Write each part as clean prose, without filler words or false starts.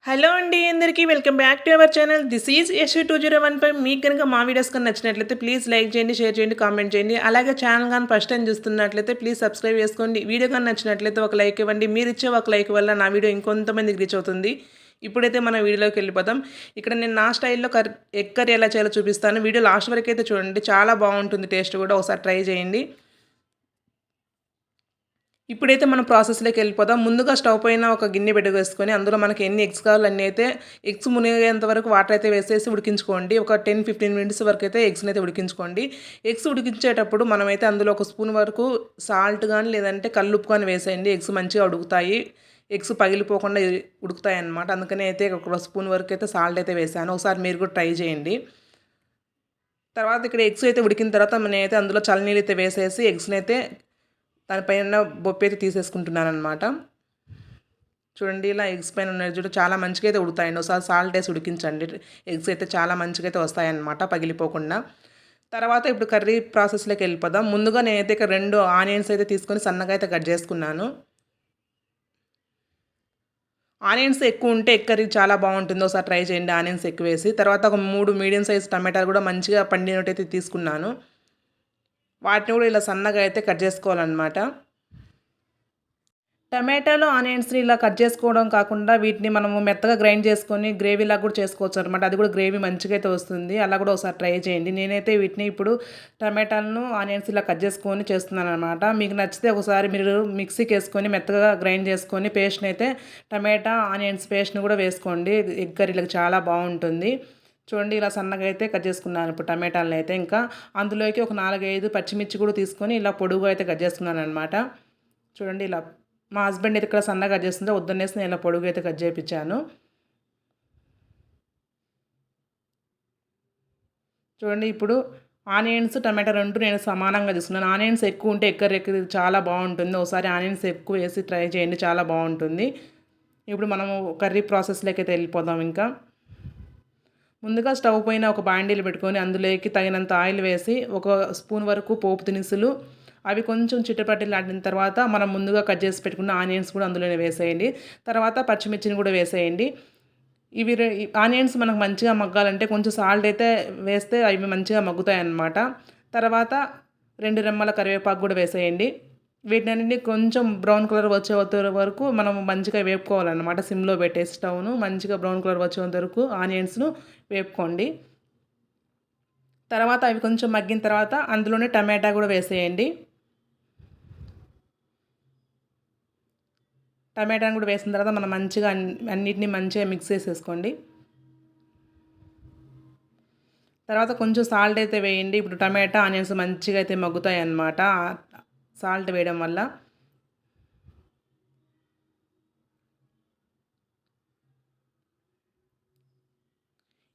Hello అండి అందరికీ welcome back to our channel. This is యశు2015. మీకు కనుక మా వీడియోస్ కానీ నచ్చినట్లయితే ప్లీజ్ లైక్ చేయండి, షేర్ చేయండి, కామెంట్ చేయండి. అలాగే ఛానల్ కానీ ఫస్ట్ టైం చూస్తున్నట్లయితే ప్లీజ్ సబ్స్క్రైబ్ చేసుకోండి. వీడియో కానీ నచ్చినట్లయితే ఒక లైక్ ఇవ్వండి. మీరు ఇచ్చే ఒక లైక్ వల్ల నా వీడియో ఇంకొంతమందికి రీచ్ అవుతుంది. ఇప్పుడైతే మన వీడియోలోకి వెళ్ళిపోతాం. ఇక్కడ నేను నా స్టైల్లో ఎగ్ కర్రీ ఎలా చేయాలో చూపిస్తాను. వీడియో లాస్ట్ వరకు అయితే చూడండి, చాలా బాగుంటుంది. టేస్ట్ కూడా ఒకసారి ట్రై చేయండి. ఇప్పుడైతే మనం ప్రాసెస్‌లోకి వెళ్ళిపోదాం. ముందుగా స్టవ్ పైన ఒక గిన్నె పెట్టేసుకొని అందులో మనకి ఎన్ని ఎగ్స్ కావాలో అన్ని అయితే ఎగ్స్ మునిగేంత వరకు వాటర్ అయితే వేసేసి ఉడికించుకోండి. ఒక 10-15 మినిట్స్ వరకు అయితే ఎగ్స్‌ని అయితే ఉడికించుకోండి. ఎగ్స్ ఉడికించేటప్పుడు మనమైతే అందులో ఒక స్పూన్ వరకు సాల్ట్ గాని లేదంటే కల్లుప్పు గాని వేసేయండి. ఎగ్స్ మంచిగా ఉడుకుతాయి. ఎగ్స్ పగిలిపోకుండా ఉడుకుతాయన్నమాట. అందుకని అయితే ఒక స్పూన్ వరకు అయితే సాల్ట్ అయితే వేసాను. ఒకసారి మీరు కూడా ట్రై చేయండి. తర్వాత ఇక్కడ ఎగ్స్ అయితే ఉడికిన తర్వాత నేనైతే అందులో చల్లనీళ్ళు అయితే వేసేసి ఎగ్స్‌ని అయితే దానిపైన బొప్పైతే తీసేసుకుంటున్నానమాట. చూడండి, ఇలా ఎగ్స్ పైన ఉన్నది చూడు చాలా మంచిగా అయితే ఉడుకుతాయండి. ఒకసారి సాల్ట్ వేసి ఉడికించండి. ఎగ్స్ అయితే చాలా మంచిగా అయితే వస్తాయన్నమాట పగిలిపోకుండా. తర్వాత ఇప్పుడు కర్రీ ప్రాసెస్లోకి వెళ్ళిపోదాం. ముందుగా నేనైతే ఇక్కడ 2 ఆనియన్స్ అయితే తీసుకొని సన్నగా అయితే కట్ చేసుకున్నాను. ఆనియన్స్ ఎక్కువ ఉంటే ఎగ్ కర్రీ చాలా బాగుంటుంది. ఒకసారి ట్రై చేయండి ఆనియన్స్ ఎక్కువ వేసి. తర్వాత ఒక 3 మీడియం సైజ్ టమాటాలు కూడా మంచిగా పండినట్టయితే తీసుకున్నాను. వాటిని కూడా ఇలా సన్నగా అయితే కట్ చేసుకోవాలన్నమాట. టమాటాలు, ఆనియన్స్‌ని ఇలా కట్ చేసుకోవడం కాకుండా వీటిని మనము మెత్తగా గ్రైండ్ చేసుకొని గ్రేవీలాగా కూడా చేసుకోవచ్చు అనమాట. అది కూడా గ్రేవీ మంచిగా అయితే వస్తుంది. అలా కూడా ఒకసారి ట్రై చేయండి. నేనైతే వీటిని ఇప్పుడు టమాటాలను, ఆనియన్స్ ఇలా కట్ చేసుకొని చేస్తున్నాననమాట. మీకు నచ్చితే ఒకసారి మీరు మిక్సీకి వేసుకొని మెత్తగా గ్రైండ్ చేసుకొని పేస్ట్‌ని అయితే టమాటా, ఆనియన్స్ పేస్ట్‌ని కూడా వేసుకోండి. ఎగ్ కర్రీలకు చాలా బాగుంటుంది. చూడండి, ఇలా సన్నగా అయితే కట్ చేసుకున్నాను ఇప్పుడు టమాటాలను అయితే. ఇంకా అందులోకి ఒక 4, 5 పచ్చిమిర్చి కూడా తీసుకొని ఇలా పొడుగుగా అయితే కట్ చేసుకున్నాను అనమాట. చూడండి, ఇలా మా హస్బెండ్ అయితే ఇక్కడ సన్నగా కట్ చేస్తుంటే వద్దనేసి నేను ఇలా పొడుగు అయితే కట్ చేయించాను. చూడండి, ఇప్పుడు ఆనియన్స్, టమాటా 2 నేను సమానంగా తీసుకున్నాను. ఆనియన్స్ ఎక్కువ ఉంటే ఎగ్ చాలా బాగుంటుంది. ఒకసారి ఆనియన్స్ ఎక్కువ వేసి ట్రై చేయండి, చాలా బాగుంటుంది. ఇప్పుడు మనము కర్రీ ప్రాసెస్లోకి అయితే వెళ్ళిపోదాం. ఇంకా ముందుగా స్టవ్ పైన ఒక బాండీలు పెట్టుకొని అందులోకి తగినంత ఆయిల్ వేసి ఒక స్పూన్ వరకు పోపు దినుసులు, అవి కొంచెం చిటపటలాడిన తర్వాత మనం ముందుగా కట్ చేసి పెట్టుకున్న ఆనియన్స్ కూడా అందులోనే వేసేయండి. తర్వాత పచ్చిమిర్చిని కూడా వేసేయండి. ఇవి ఆనియన్స్ మనకు మంచిగా మగ్గాలంటే కొంచెం సాల్ట్ అయితే వేస్తే అవి మంచిగా మగ్గుతాయన్నమాట. తర్వాత 2 రెమ్మల కరివేపాకు కూడా వేసేయండి. వీటినన్నిటిని కొంచెం బ్రౌన్ కలర్ వచ్చే వరకు మనం మంచిగా వేపుకోవాలన్నమాట. సిమ్లో పెట్టేసి స్టవ్ను మంచిగా బ్రౌన్ కలర్ వచ్చేంత వరకు ఆనియన్స్ను వేపుకోండి. తర్వాత అవి కొంచెం మగ్గిన తర్వాత అందులోనే టమాటా కూడా వేసేయండి. టమాటాను కూడా వేసిన తర్వాత మనం మంచిగా అన్నిటిని మంచిగా మిక్స్ చేసేసుకోండి. తర్వాత కొంచెం సాల్ట్ అయితే వేయండి. ఇప్పుడు టమాటా, ఆనియన్స్ మంచిగా అయితే మగ్గుతాయి అన్నమాట సాల్ట్ వేయడం వల్ల.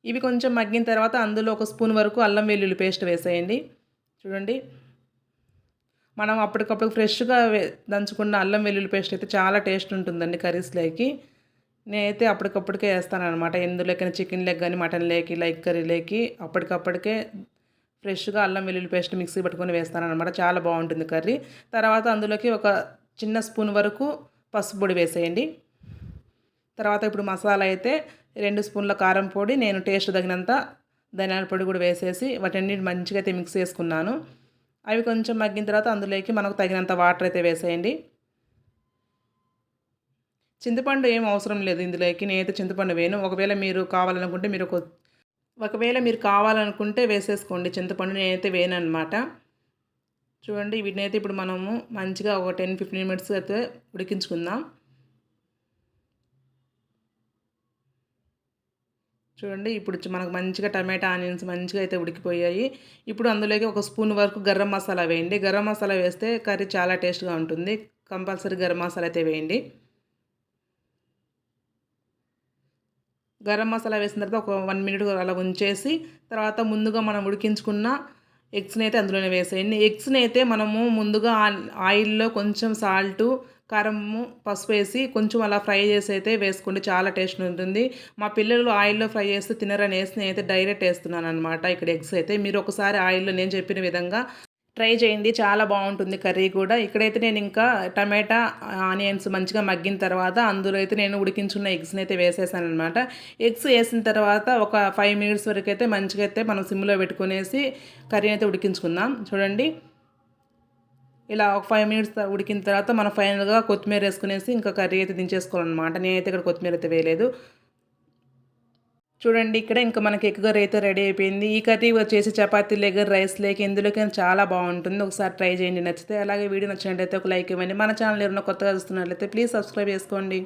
ఇవి కొంచెం మగ్గిన తర్వాత అందులో ఒక స్పూన్ వరకు అల్లం వెల్లుల్లి పేస్ట్ వేసేయండి. చూడండి, మనం అప్పటికప్పుడు ఫ్రెష్గా దంచుకున్న అల్లం వెల్లుల్లి పేస్ట్ అయితే చాలా టేస్ట్ ఉంటుందండి కర్రీస్లోకి. నేనైతే అప్పటికప్పటికే వేస్తానన్నమాట. ఎందులోకైనా చికెన్ లెగ్ కానీ మటన్ లేకి లైక్ కర్రీలోకి అప్పటికప్పటికే ఫ్రెష్గా అల్లం వెల్లుల్లి పేస్ట్ మిక్సీ పట్టుకొని వేస్తానన్నమాట. చాలా బాగుంటుంది కర్రీ. తర్వాత అందులోకి ఒక చిన్న స్పూన్ వరకు పసుపు పొడి వేసేయండి. తర్వాత ఇప్పుడు మసాలా అయితే 2 స్పూన్ల కారం పొడి, నేను టేస్ట్ తగినంత ధనియాల పొడి కూడా వేసేసి వాటన్నిటిని మంచిగా అయితే మిక్స్ చేసుకున్నాను. అవి కొంచెం మగ్గిన తర్వాత అందులోకి మనకు తగినంత వాటర్ అయితే వేసేయండి. చింతపండు ఏం అవసరం లేదు ఇందులోకి. నేనైతే చింతపండు వేయను. ఒకవేళ మీరు కావాలనుకుంటే వేసేసుకోండి చింతపండు. నేనైతే వేయనన్నమాట. చూడండి, వీటినైతే ఇప్పుడు మనము మంచిగా ఒక 10-15 మినిట్స్ అయితే ఉడికించుకుందాం. చూడండి, ఇప్పుడు మనకు మంచిగా టమాటా, ఆనియన్స్ మంచిగా అయితే ఉడికిపోయాయి. ఇప్పుడు అందులోకి ఒక స్పూన్ వరకు గరం మసాలా వేయండి. గరం మసాలా వేస్తే కర్రీ చాలా టేస్ట్గా ఉంటుంది. కంపల్సరీ గరం మసాలా అయితే వేయండి. గరం మసాలా వేసిన తర్వాత ఒక 1 మినిట్ అలా ఉంచేసి తర్వాత ముందుగా మనం ఉడికించుకున్న ఎగ్స్ని అయితే అందులోనే వేసేయండి. ఎగ్స్ని అయితే మనము ముందుగా ఆయిల్లో కొంచెం సాల్టు, కారము, పసుపు వేసి కొంచెం అలా ఫ్రై చేసి అయితే వేసుకోండి, చాలా టేస్ట్ ఉంటుంది. మా పిల్లలు ఆయిల్లో ఫ్రై చేస్తే తినరనేసి నేనైతే డైరెక్ట్ వేస్తున్నాను అనమాట ఇక్కడ ఎగ్స్ అయితే. మీరు ఒకసారి ఆయిల్లో నేను చెప్పిన విధంగా ట్రై చేయండి. చాలా బావుంటుంది కర్రీ కూడా. ఇక్కడైతే నేను ఇంకా టమాటా, ఆనియన్స్ మంచిగా మగ్గిన తర్వాత అందులో అయితే నేను ఉడికించున్న ఎగ్స్‌నైతే వేసేసాననమాట. ఎగ్స్ ఏసిన తర్వాత ఒక 5 మినిట్స్ వరకైతే మంచిగా అయితే మనం సిమ్‌లో పెట్టుకొనేసి కర్రీని అయితే ఉడికించుకుందాం. చూడండి. ఇలా ఒక 5 మినిట్స్ ఉడికిన తర్వాత మనం ఫైనల్‌గా కొత్తిమీర ఏసుకునేసి ఇంకా కర్రీ అయితే దించేసుకోవాలనమాట. నేనైతే ఇక్కడ కొత్తిమీర అయితే వేయలేదు. చూడండి ఇక్కడ ఇంకా మనకి ఎగ్ కర్రీ అయితే రెడీ అయిపోయింది. ఈ కర్రీ వచ్చేసి చపాతీ లేక రైస్ లేక ఎందులోకైనా చాలా బావుంటుంది. ఒకసారి ట్రై చేయండి నచ్చితే. అలాగే వీడియో నచ్చినట్లయితే ఒక లైక్ ఇవ్వండి. మన ఛానల్ ఎవరైనా కొత్తగా చూస్తున్నట్లయితే ప్లీజ్ సబ్స్క్రైబ్ చేసుకోండి.